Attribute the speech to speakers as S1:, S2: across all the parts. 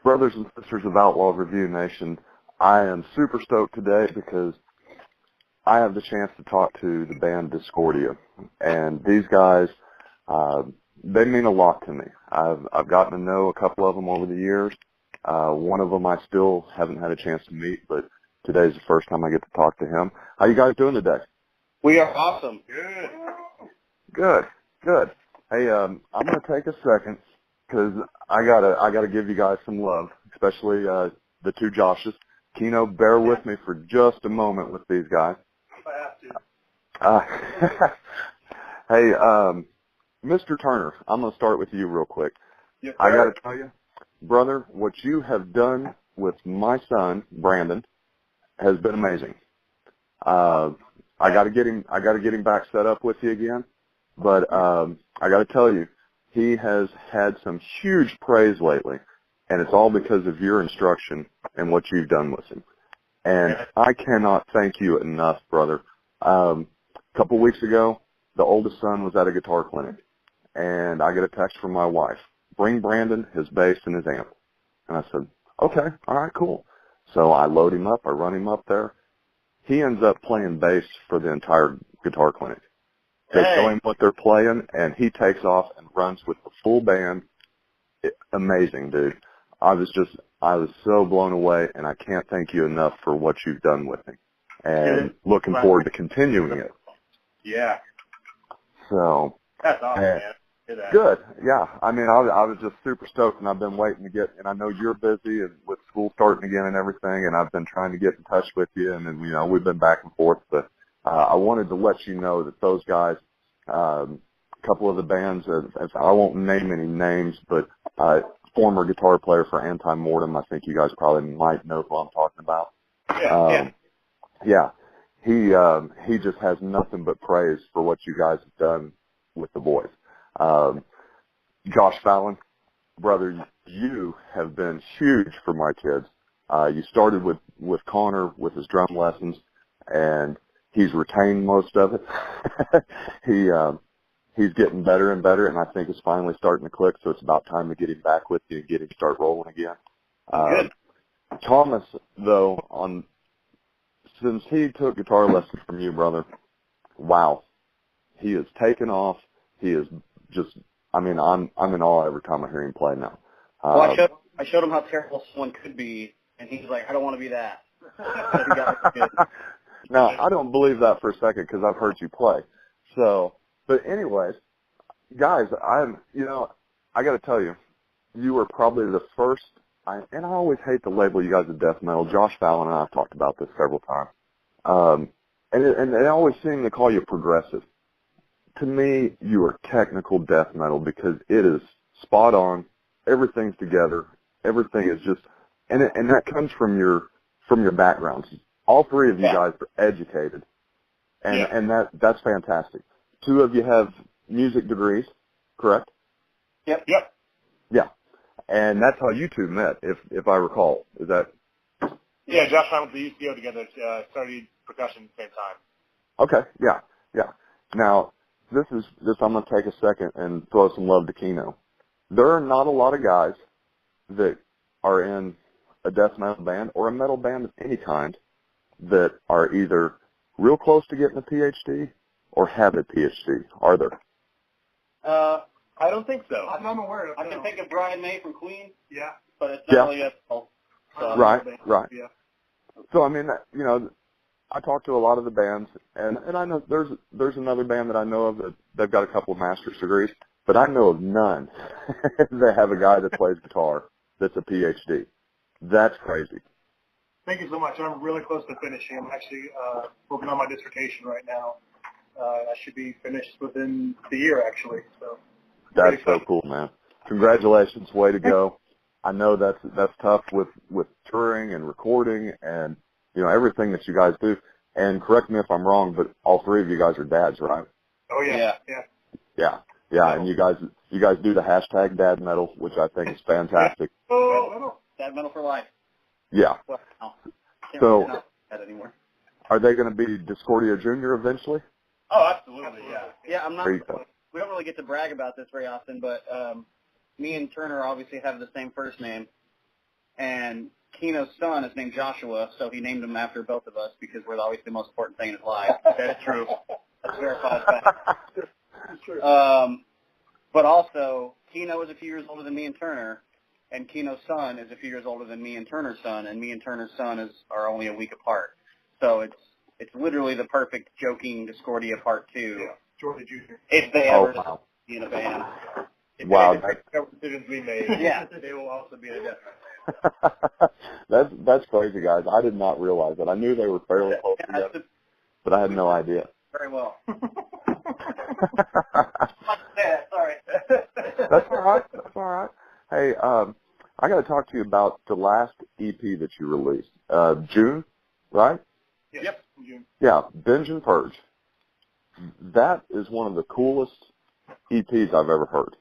S1: Brothers and sisters of Outlaw Review Nation, I am super stoked today because I have the chance to talk to the band Dischordia. And these guys, they mean a lot to me. I've gotten to know a couple of them over the years. One of them I still haven't had a chance to meet, but today's the first time I get to talk to him. How you guys doing today?
S2: We are awesome.
S1: Good. Hey, I'm going to take a second because I gotta give you guys some love, especially the two Joshes. Keno, bear with me for just a moment with these guys. I have to. Hey, Mr. Turner, I'm going to start with you real quick.
S2: Yes,
S1: I got to tell you, brother, what you have done with my son, Brandon, has been amazing. I got to get him back set up with you again. But I got to tell you, he has had some huge praise lately, and it's all because of your instruction and what you've done with him. And I cannot thank you enough, brother. A couple weeks ago, the oldest son was at a guitar clinic, and I get a text from my wife, bring Brandon his bass and his amp. And I said, okay, all right, cool. So I load him up, I run him up there. He ends up playing bass for the entire guitar clinic. They show him what they're playing, and he takes off and runs with the full band. Amazing, dude. I was so blown away, and I can't thank you enough for what you've done with me. And looking forward to continuing it.
S2: Yeah.
S1: So.
S2: That's awesome, man.
S1: Good. Yeah. I mean, I was just super stoked, and I've been waiting to get, and I know you're busy and with school starting again and everything, and I've been trying to get in touch with you, and you know, we've been back and forth, but I wanted to let you know that those guys, a couple of the bands, I won't name any names, but former guitar player for Anti-Mortem, I think you guys probably might know who I'm talking about. Yeah. He just has nothing but praise for what you guys have done with the boys. Josh Fallon, brother, you have been huge for my kids. You started with Connor with his drum lessons, and he's retained most of it. He's getting better and better, and I think it's finally starting to click, so it's about time to get him back with you and get him start rolling again.
S2: Good.
S1: Thomas, though, since he took guitar lessons from you, brother, wow. He has taken off. He is just, I mean, I'm in awe every time I hear him play now.
S2: Well, I showed him how terrible someone could be, and he's like, I don't want to be that.
S1: Now, I don't believe that for a second because I've heard you play. So, but anyways, guys, I got to tell you, you were probably the first, and I always hate to label you guys as death metal. Josh Fallon and I have talked about this several times. And they always seem to call you progressive. To me, you are technical death metal because it is spot on. Everything's together. Everything is just, and that comes from your backgrounds. All three of you guys are educated, and that's fantastic. Two of you have music degrees, correct?
S2: Yep.
S1: Yeah, and that's how you two met, if I recall. Is that?
S3: Yeah, Josh and I went to UCO together. Studied percussion at the same time.
S1: Okay. Yeah. Now, this I'm going to take a second and throw some love to Keno. There are not a lot of guys that are in a death metal band or a metal band of any kind that are either real close to getting a PhD or have a PhD, are there?
S2: I don't think so.
S3: I'm aware of it.
S2: I can think of Brian May from Queen.
S3: Yeah.
S2: But it's not really us.
S1: Right.
S3: Yeah.
S1: So, I mean, you know, I talk to a lot of the bands, and I know there's another band that I know of that they've got a couple of master's degrees, but I know of none that have a guy that plays guitar that's a PhD. That's crazy.
S3: Thank you so much. I'm really close to finishing. I'm actually working on my dissertation right now. I should be finished within the year, actually. So
S1: that's so cool, man. Congratulations. Way to go. I know that's tough with touring and recording and, you know, everything that you guys do. And correct me if I'm wrong, but all three of you guys are dads, right?
S3: Oh, yeah.
S1: Yeah, and you guys do the hashtag dad metal, which I think is fantastic.
S2: Dad metal for life.
S1: Yeah.
S2: Well,
S1: so,
S2: not that anymore.
S1: Are they going to be Dischordia Junior eventually?
S3: Oh, absolutely.
S2: Yeah, I'm not.
S1: There you go.
S2: We don't really get to brag about this very often, but me and Turner obviously have the same first name, And Keno's son is named Joshua, so he named him after both of us because we're always the most important thing in his life. That's true. That's verified fact.
S3: It's true.
S2: But also, Keno is a few years older than me and Turner, and Keno's son is a few years older than me and Turner's son, and me and Turner's son are only a week apart. So it's literally the perfect joking Dischordia Part 2.
S3: Yeah, Jordan Jr.
S2: If they ever
S1: wow.
S2: be in a band.
S3: If
S1: Wow,
S3: they make the decisions we made,
S2: Yeah.
S3: they will also be in a death match.
S1: That's crazy, guys. I did not realize that. I knew they were fairly close together, but I had no idea.
S2: Very well.
S3: Sorry.
S1: That's all right. That's all right. Hey, I got to talk to you about the last EP that you released, June, right?
S3: Yep. June.
S1: Yeah, Binge and Purge. That is one of the coolest EPs I've ever heard.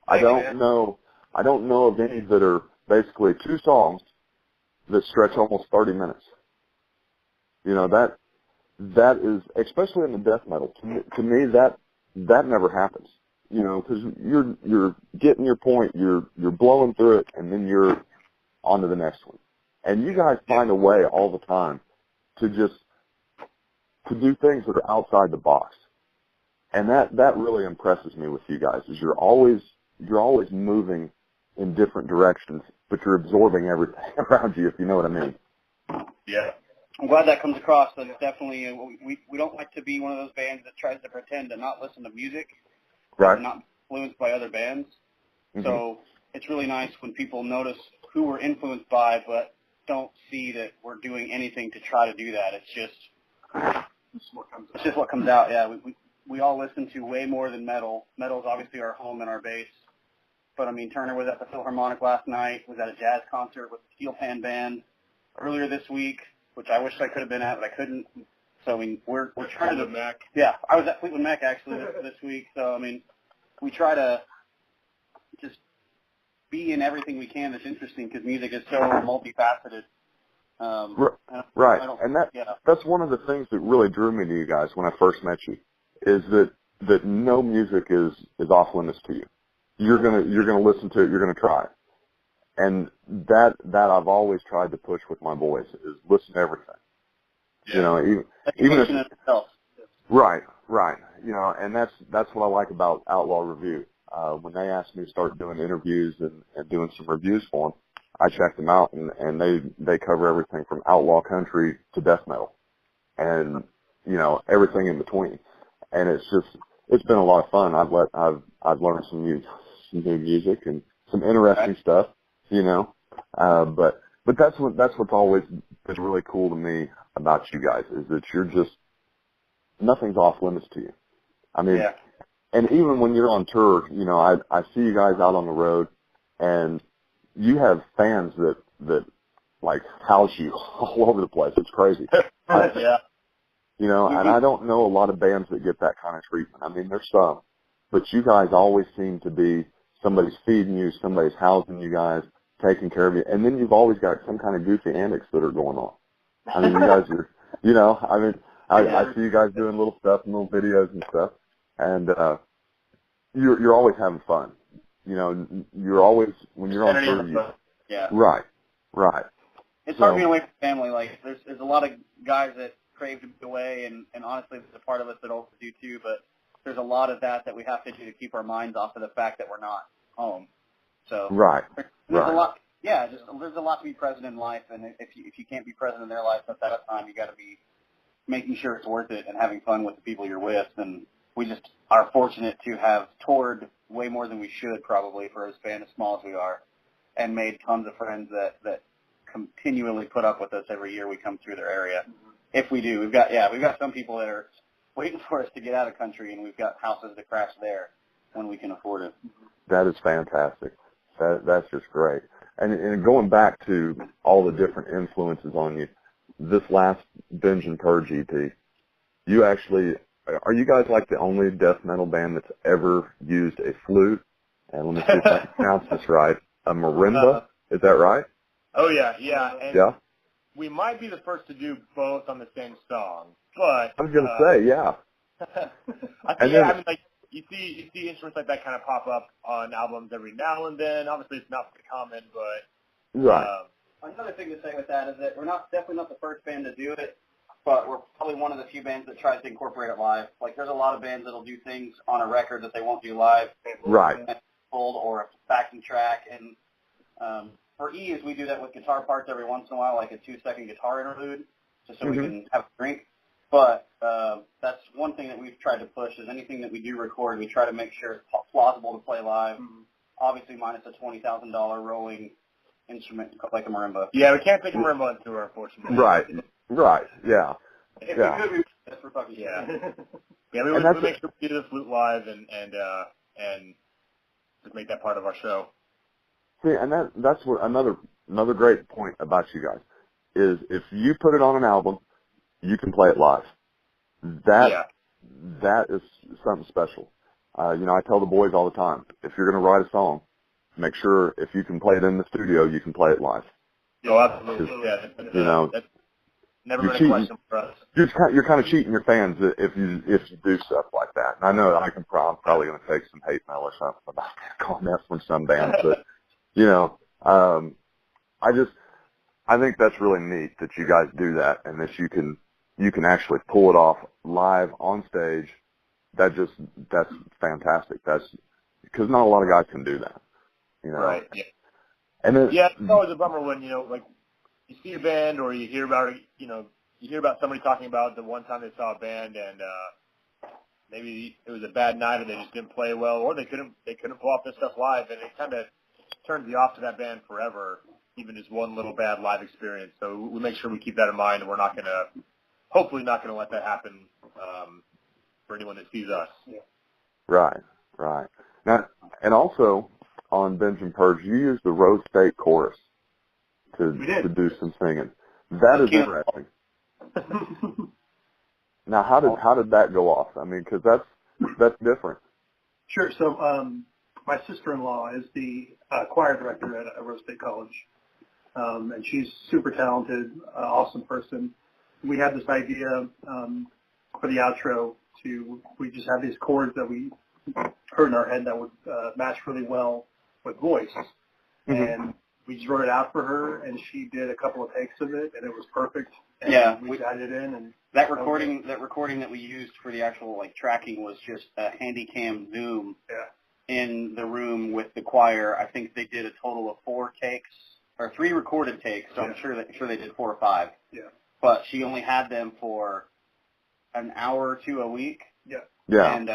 S1: I don't know of any that are basically 2 songs that stretch almost 30 minutes. You know, that is, especially in the death metal, to me that never happens. You know, because you're getting your point, you're blowing through it, and then you're on to the next one. And you guys find a way all the time to do things that are outside the box. And that really impresses me with you guys, is you're always moving in different directions, but you're absorbing everything around you, if you know what I mean.
S2: Yeah. I'm glad that comes across. That it's definitely, we don't like to be one of those bands that tries to pretend to not listen to music.
S1: Right.
S2: Not influenced by other bands. Mm-hmm. So it's really nice when people notice who we're influenced by, but don't see that we're doing anything to try to do that. It's just what comes out. Yeah, we all listen to way more than metal. Metal is obviously our home and our base. But I mean, Turner was at the Philharmonic last night. Was at a jazz concert with the Steel Pan Band earlier this week, which I wish I could have been at, but I couldn't. So I mean, we're trying to.
S3: Mac.
S2: Yeah, I was at Fleetwood Mac actually this week. So I mean, we try to just be in everything we can that's interesting because music is so multifaceted.
S1: Right, and that's one of the things that really drew me to you guys when I first met you, is that no music is off limits to you. You're gonna listen to it. You're gonna try it, and that I've always tried to push with my boys is listen to everything. Yeah. You know, even if
S2: itself.
S1: Right. You know, and that's what I like about Outlaw Review. When they asked me to start doing interviews and doing some reviews for them, I checked them out, and they cover everything from outlaw country to death metal, and you know, everything in between. And it's been a lot of fun. I've learned some new music and some interesting stuff, you know. But that's what's always been really cool to me about you guys, is that you're just, nothing's off limits to you. I mean, and even when you're on tour, you know, I see you guys out on the road, and you have fans that like house you all over the place. It's crazy.
S2: Yeah.
S1: You know, and I don't know a lot of bands that get that kind of treatment. I mean, there's some, but you guys always seem to be, somebody's feeding you, somebody's housing you guys, taking care of you, and then you've always got some kind of goofy antics that are going on. I mean, you guys are, you know, I mean, I see you guys doing little stuff and little videos and stuff, and you're always having fun. You know, you're always, when you're on tour, right.
S2: It's hard being away from family. Like, there's a lot of guys that crave to be away, and honestly, there's a part of us that also do too, but there's a lot of that we have to do to keep our minds off of the fact that we're not home. So there's a lot. Yeah, there's a lot to be present in life, and if you can't be present in their life at that time, you got to be making sure it's worth it and having fun with the people you're with. And we just are fortunate to have toured way more than we should probably for a band as small as we are, and made tons of friends that continually put up with us every year we come through their area. If we do, we've got some people that are waiting for us to get out of country, and we've got houses to crash there when we can afford it.
S1: That is fantastic. That's just great. And going back to all the different influences on you, this last Binge and Purge EP, you actually, are you guys like the only death metal band that's ever used a flute? And let me see if I can pronounce this right. A marimba? Is that right?
S3: Oh, yeah. And we might be the first to do both on the same song, but...
S1: I was going to say, yeah.
S3: I mean, like, you see instruments like that kind of pop up on albums every now and then. Obviously, it's not very common, but
S1: Right.
S2: Another thing to say with that is that we're definitely not the first band to do it, but we're probably one of the few bands that tries to incorporate it live. Like, there's a lot of bands that'll do things on a record that they won't do live.
S1: Right.
S2: Or a backing track. And for ease, we do that with guitar parts every once in a while, like a 2-second guitar interlude, just so we can have a drink. But that's one thing that we've tried to push is anything that we do record, we try to make sure it's plausible to play live. Obviously, minus a $20,000 rolling instrument like a marimba.
S4: Yeah, we can't take a marimba on tour, unfortunately.
S1: Right. Right. Yeah.
S2: If we could, we would. That's for fucking sure.
S4: Yeah, we would make sure we do the flute live and just make that part of our show.
S1: See, and that's what another great point about you guys is if you put it on an album, you can play it live. That is something special. I tell the boys all the time, if you're going to write a song, make sure if you can play it in the studio, you can play it live.
S4: Oh, absolutely. Yeah, that's never been a question for us.
S1: You're kind of cheating your fans if you do stuff like that. And I know I'm probably going to take some hate mail or something about calling that from some bands, but I think that's really neat that you guys do that and that you can actually pull it off live on stage. That's fantastic. That's because not a lot of guys can do that.
S4: Right. Yeah.
S1: And
S4: it's always a bummer when like you see a band or you hear about somebody talking about the one time they saw a band and maybe it was a bad night or they just didn't play well or they couldn't pull off this stuff live, and it kind of turns you off to that band forever, even just one little bad live experience. So we make sure we keep that in mind, and we're hopefully not going to let that happen for anyone that sees us. Yeah.
S1: Right. Now, and also on Binge and Purge, you use the Rose State Chorus to do some singing. That is interesting. Now, how did that go off? I mean, because that's different.
S3: Sure. So my sister-in-law is the choir director at Rose State College, and she's super talented, awesome person. We had this idea for the outro we just had these chords that we heard in our head that would match really well with voice, and we just wrote it out for her, and she did a couple of takes of it, and it was perfect. And we added it in, and
S2: that recording that we used for the actual tracking was just a handy-cam Zoom in the room with the choir. I think they did a total of 4 takes or 3 recorded takes, so I'm sure they did 4 or 5.
S3: Yeah.
S2: But she only had them for an hour or 2 a week.
S3: Yeah.
S1: Yeah.
S2: And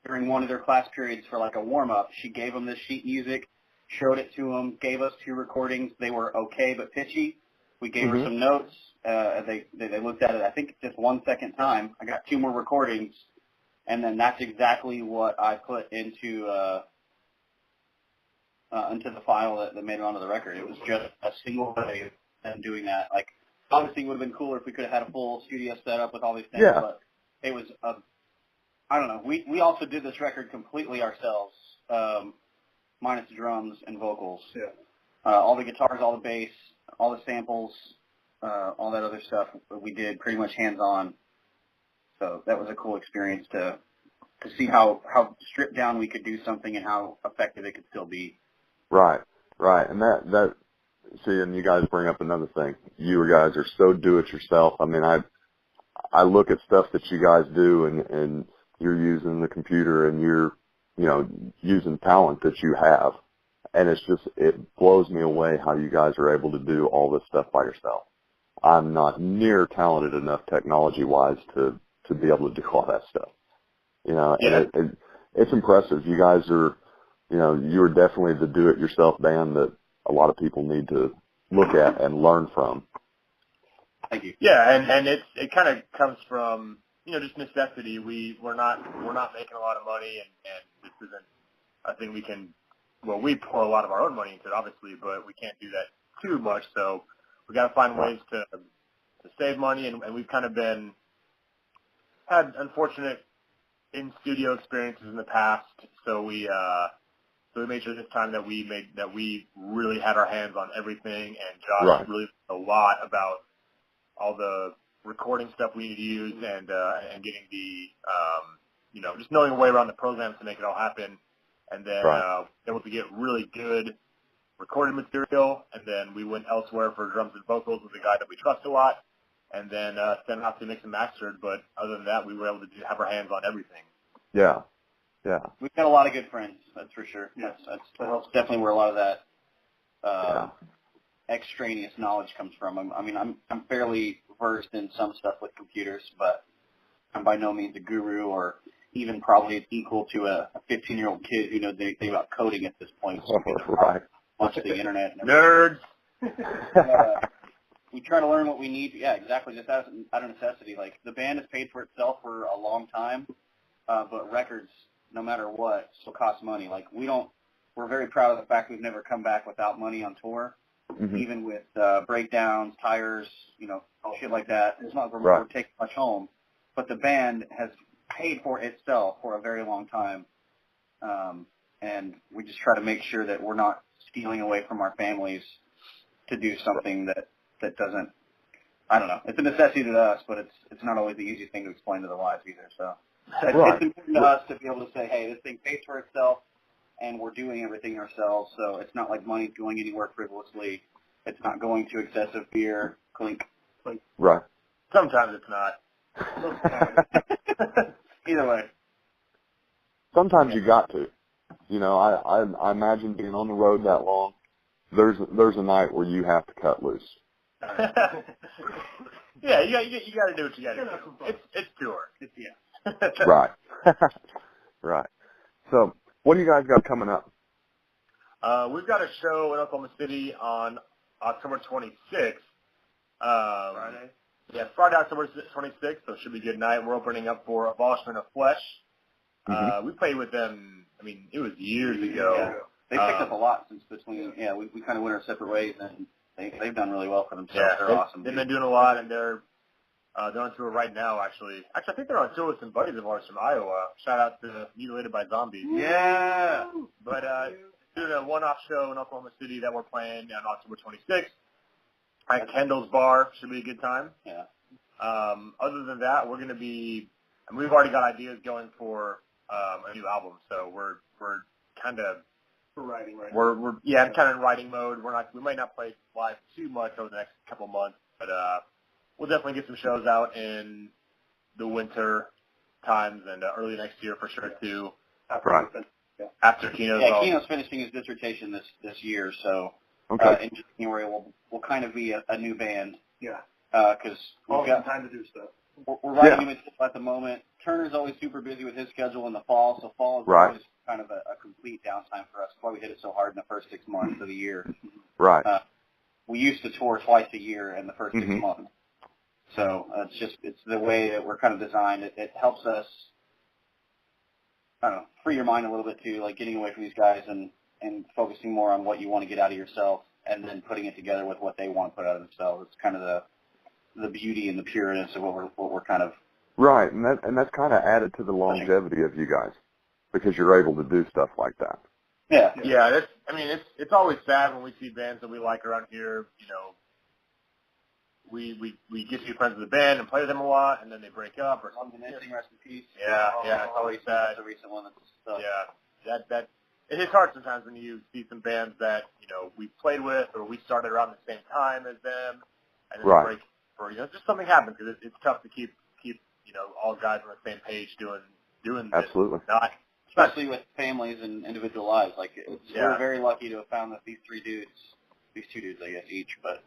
S2: during one of their class periods for a warm-up, she gave them this sheet music, showed it to them, gave us 2 recordings. They were okay but pitchy. We gave her some notes. They looked at it, I think, just 1 second time. I got 2 more recordings, and then that's exactly what I put into the file that made it onto the record. It was just a single way of them doing that. Obviously, it would have been cooler if we could have had a full studio set up with all these things, but it was I don't know. We also did this record completely ourselves, minus the drums and vocals.
S3: Yeah.
S2: All the guitars, all the bass, all the samples, all that other stuff we did pretty much hands-on. So that was a cool experience to see how stripped down we could do something and how effective it could still be.
S1: Right. And that see, and you guys bring up another thing. You guys are so do-it-yourself. I mean, I look at stuff that you guys do, and you're using the computer, and you're, using talent that you have, and it blows me away how you guys are able to do all this stuff by yourself. I'm not near talented enough technology-wise to be able to do all that stuff. And it's impressive. You guys are, you're definitely the do-it-yourself band that a lot of people need to look at and learn from.
S2: Thank you.
S4: Yeah, and it kind of comes from just necessity. We're not making a lot of money, and this isn't a thing we can. Well, we pour a lot of our own money into it, obviously, but we can't do that too much. So we got to find ways to save money, and we've kind of had unfortunate in studio experiences in the past. So we made sure this time that we really had our hands on everything, and Josh really a lot about all the recording stuff we need to use and getting the just knowing a way around the programs to make it all happen, and then able to get really good recorded material, and then we went elsewhere for drums and vocals with a guy that we trust a lot, and then sent it out to mix and mastered. But other than that, we were able to have our hands on everything.
S1: Yeah. Yeah.
S2: We've got a lot of good friends, that's for sure.
S3: Yeah.
S2: That's definitely where a lot of that extraneous knowledge comes from. I'm fairly versed in some stuff with computers, but I'm by no means a guru or even probably equal to a 15-year-old kid who knows anything about coding at this point. So
S1: Right.
S2: much of the internet. And
S4: Nerds.
S2: We try to learn what we need. Yeah, exactly. Just out of necessity. Like, the band has paid for itself for a long time, but records, no matter what, still cost money. Like, we're very proud of the fact we've never come back without money on tour, even with breakdowns, tires, shit like that. It's not like we're taking much home, but the band has paid for itself for a very long time, and we just try to make sure that we're not stealing away from our families to do something that doesn't, I don't know. It's a necessity to us, but it's not always the easiest thing to explain to the wives either. So it's important to us to be able to say, hey, this thing pays for itself, and we're doing everything ourselves. So it's not like money's going anywhere frivolously. It's not going to excessive beer. Clink.
S1: Right.
S4: Sometimes it's not.
S2: Either way.
S1: Sometimes you got to. I imagine being on the road that long, there's a night where you have to cut loose.
S4: Yeah, you got to do what you got to do. It's tour.
S1: Right. Right. So, what do you guys got coming up?
S4: We've got a show in Oklahoma City on October 26th. Friday? Yeah, Friday, October 26th, so it should be a good night. We're opening up for Abolishment of Flesh. We played with them, it was years ago.
S2: Yeah. They picked up a lot since between, we kind of went our separate ways, and they've done really well for themselves.
S4: Yeah,
S2: they're awesome.
S4: They've been doing a lot, and they're on tour right now, actually. Actually, I think they're on tour with some buddies of ours from Iowa. Shout out to Mutilated by Zombies.
S2: Yeah!
S4: But doing a one-off show in Oklahoma City that we're playing on October 26th at Kendall's Bar. Should be a good time.
S2: Yeah.
S4: Other than that, we're going to be, we've already got ideas going for a new album, so we're kind of,
S3: We're writing right
S4: we're I'm kind of in writing mode. We might not play live too much over the next couple of months, but we'll definitely get some shows out in the winter times and early next year for sure too.
S1: Right.
S4: After Keno's.
S2: Yeah, Keno's finishing his dissertation this year, so in January we'll kind of be a new band.
S3: Yeah.
S2: Because we've got
S3: time to do stuff.
S2: We're writing him at the moment. Turner's always super busy with his schedule in the fall, so fall is always kind of a complete downtime for us. That's why we hit it so hard in the first 6 months of the year.
S1: Right.
S2: We used to tour twice a year in the first 6 months. So it's the way that we're kind of designed. It helps us, I don't know, free your mind a little bit too, like getting away from these guys and focusing more on what you want to get out of yourself and then putting it together with what they want to put out of themselves. It's kind of the beauty and the pureness of what we're kind of
S1: right, and that's kind of added to the longevity of you guys because you're able to do stuff like that.
S2: Yeah.
S4: Yeah, it's always sad when we see bands that we like around here. We get to be friends with the band and play with them a lot, and then they break up or something.
S2: Rest in peace.
S4: Yeah, it's always sad.
S2: That's a recent one. That's
S4: Yeah, that it hits hard sometimes when you see some bands that we played with or we started around the same time as them, and then they break. Or just something happens because it's tough to keep all guys on the same page doing
S1: Absolutely.
S4: This.
S2: Especially with families and individual lives. Like we're very lucky to have found that these two dudes, I guess, each, but.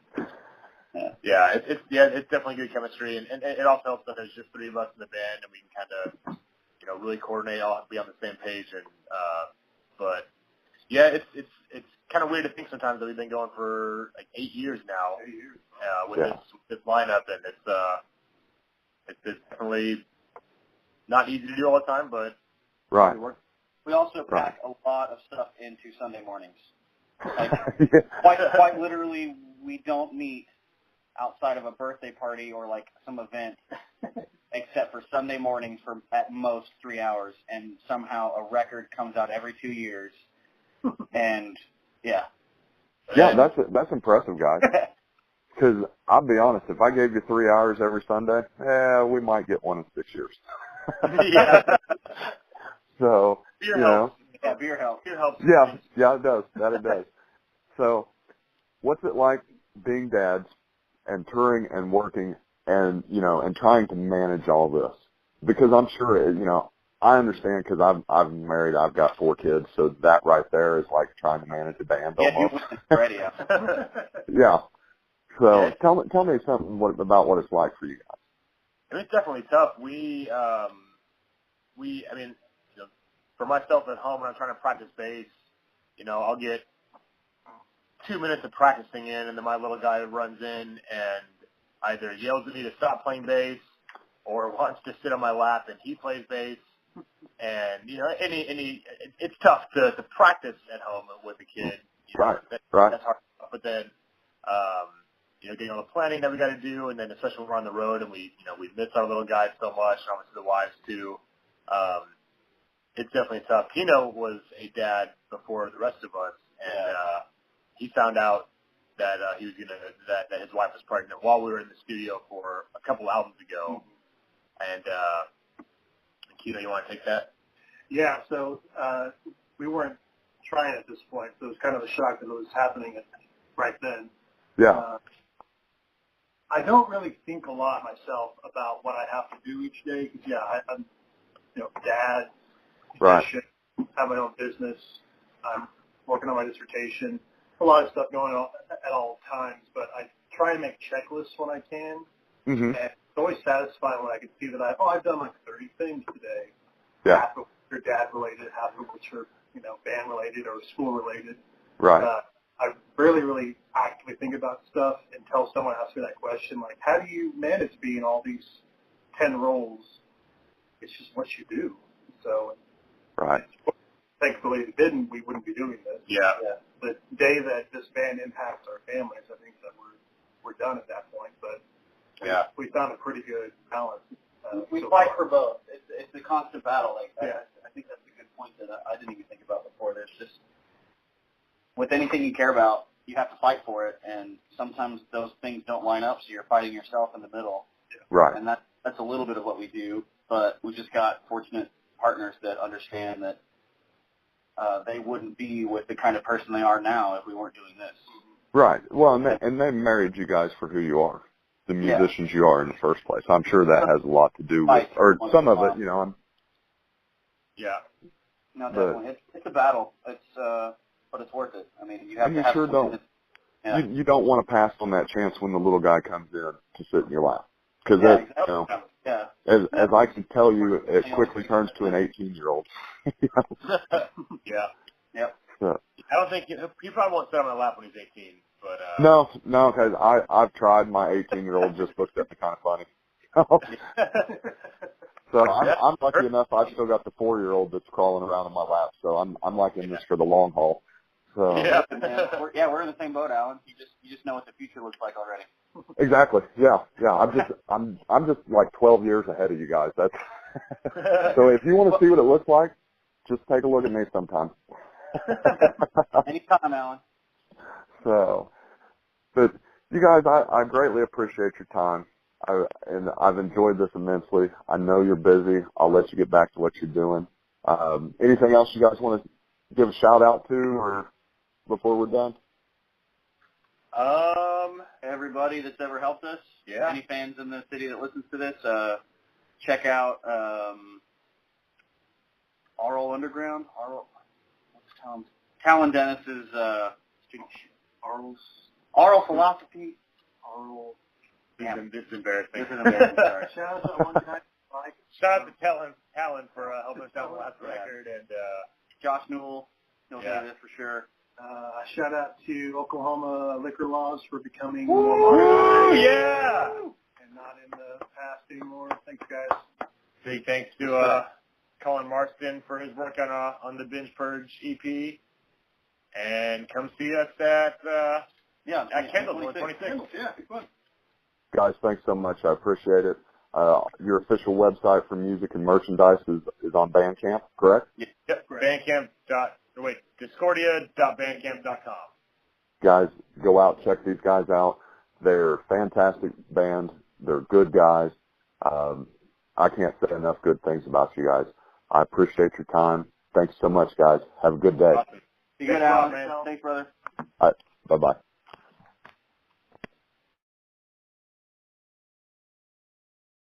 S4: Yeah, it's definitely good chemistry, and it also helps that there's just 3 of us in the band, and we can kind of really coordinate, all be on the same page, and but yeah, it's kind of weird to think sometimes that we've been going for like 8 years now with this lineup, and it's definitely not easy to do all the time, but
S1: right.
S2: We also pack a lot of stuff into Sunday mornings. Like quite literally, we don't meet outside of a birthday party or like some event, except for Sunday mornings for at most 3 hours, and somehow a record comes out every 2 years, and
S1: yeah, that's impressive, guys. Because I'll be honest, if I gave you 3 hours every Sunday, we might get one in 6 years.
S4: Yeah.
S1: So
S4: beer helps.
S2: Yeah, beer helps.
S1: Yeah, it does. It does. So, what's it like being dads and touring and working and, and trying to manage all this? Because I'm sure, I understand because I'm married, I've got 4 kids, so that right there is like trying to manage a band almost.
S2: Yeah, already.
S1: Yeah. So tell me something about what it's like for you guys.
S4: It's definitely tough. For myself at home when I'm trying to practice bass, I'll get 2 minutes of practicing in, and then my little guy runs in and either yells at me to stop playing bass or wants to sit on my lap and he plays bass. And, it's tough to practice at home with a kid.
S1: Right.
S4: That's hard. But then, getting all the planning that we got to do, and then especially when we're on the road and we miss our little guys so much, and obviously the wives too. It's definitely tough. Pino was a dad before the rest of us, and he found out that that his wife was pregnant while we were in the studio for a couple albums ago. And Kino, you want to take that?
S3: Yeah. So we weren't trying at this point, so it was kind of a shock that it was happening right then.
S1: Yeah.
S3: I don't really think a lot myself about what I have to do each day because, I'm, dad,
S1: right.
S3: have my own business. I'm working on my dissertation. A lot of stuff going on at all times, but I try to make checklists when I can.
S1: Mm-hmm.
S3: And it's always satisfying when I can see that I've done like 30 things today.
S1: Yeah.
S3: Half of which are dad related, half of which are, band related or school related.
S1: Right.
S3: I really, really actively think about stuff until someone asks me that question, like, how do you manage being all these 10 roles? It's just what you do. So,
S1: right.
S3: Thankfully, if it didn't, we wouldn't be doing this.
S4: Yeah.
S3: The day that this band impacts our families, I think that we're done at that point. But we found a pretty good balance.
S2: We fight for both. It's a constant battle. I think that's a good point that I didn't even think about before. There's just, with anything you care about, you have to fight for it, and sometimes those things don't line up, so you're fighting yourself in the middle.
S1: Right.
S2: And that's a little bit of what we do, but we just got fortunate partners that understand that they wouldn't be with the kind of person they are now if we weren't doing this.
S1: Right. Well, and they married you guys for who you are, the musicians you are in the first place. I'm sure that has a lot to do with, or some of it,
S4: Yeah.
S2: No, definitely. It's a battle. But it's worth it. I mean, you have to have
S1: sure don't. You don't want to pass on that chance when the little guy comes in to sit in your lap, because as I can tell you, it quickly turns to an 18-year-old.
S4: Yeah.
S2: Yep.
S1: So,
S4: I don't think he probably won't sit on my lap when he's 18. But
S1: no, because I've tried. My 18-year-old just looks at me kind of funny. So I'm lucky enough. I've still got the 4-year-old that's crawling around in my lap. So I'm like in this for the long haul. So
S2: we're in the same boat, Alan. You just know what the future looks like already.
S1: Exactly. Yeah. I'm just like 12 years ahead of you guys. That's so if you want to see what it looks like, just take a look at me sometime.
S2: Anytime, Alan.
S1: So, but you guys, I greatly appreciate your time. And I've enjoyed this immensely. I know you're busy. I'll let you get back to what you're doing. Anything else you guys want to give a shout out to, or before we're done?
S2: Everybody that's ever helped us.
S4: Yeah.
S2: Any fans in the city that listens to this, check out Arl Underground. What's Talon Dennis's Arl Philosophy. Arl.
S4: This is embarrassing.
S2: Sorry.
S3: Shout out to one guy, Mike.
S4: Shout out to Talon for helping us out with the last record, and
S2: Josh Newell. He'll do this for sure.
S3: Shout out to Oklahoma liquor laws for becoming
S4: more
S3: modern.
S4: Yeah!
S3: And not in the past anymore. Thanks, guys.
S4: Big thanks to Colin Marston for his work on the Binge Purge EP. And come see us at Kendall on 26th.
S3: Yeah, be fun.
S1: Guys, thanks so much. I appreciate it. Your official website for music and merchandise is on Bandcamp, correct?
S4: Yep. Discordia.bandcamp.com.
S1: Guys, go out, check these guys out. They're a fantastic band. They're good guys. I can't say enough good things about you guys. I appreciate your time. Thanks so much, guys. Have a good day.
S2: Awesome. Be good, Alan. Thanks, brother.
S1: All right. Bye-bye.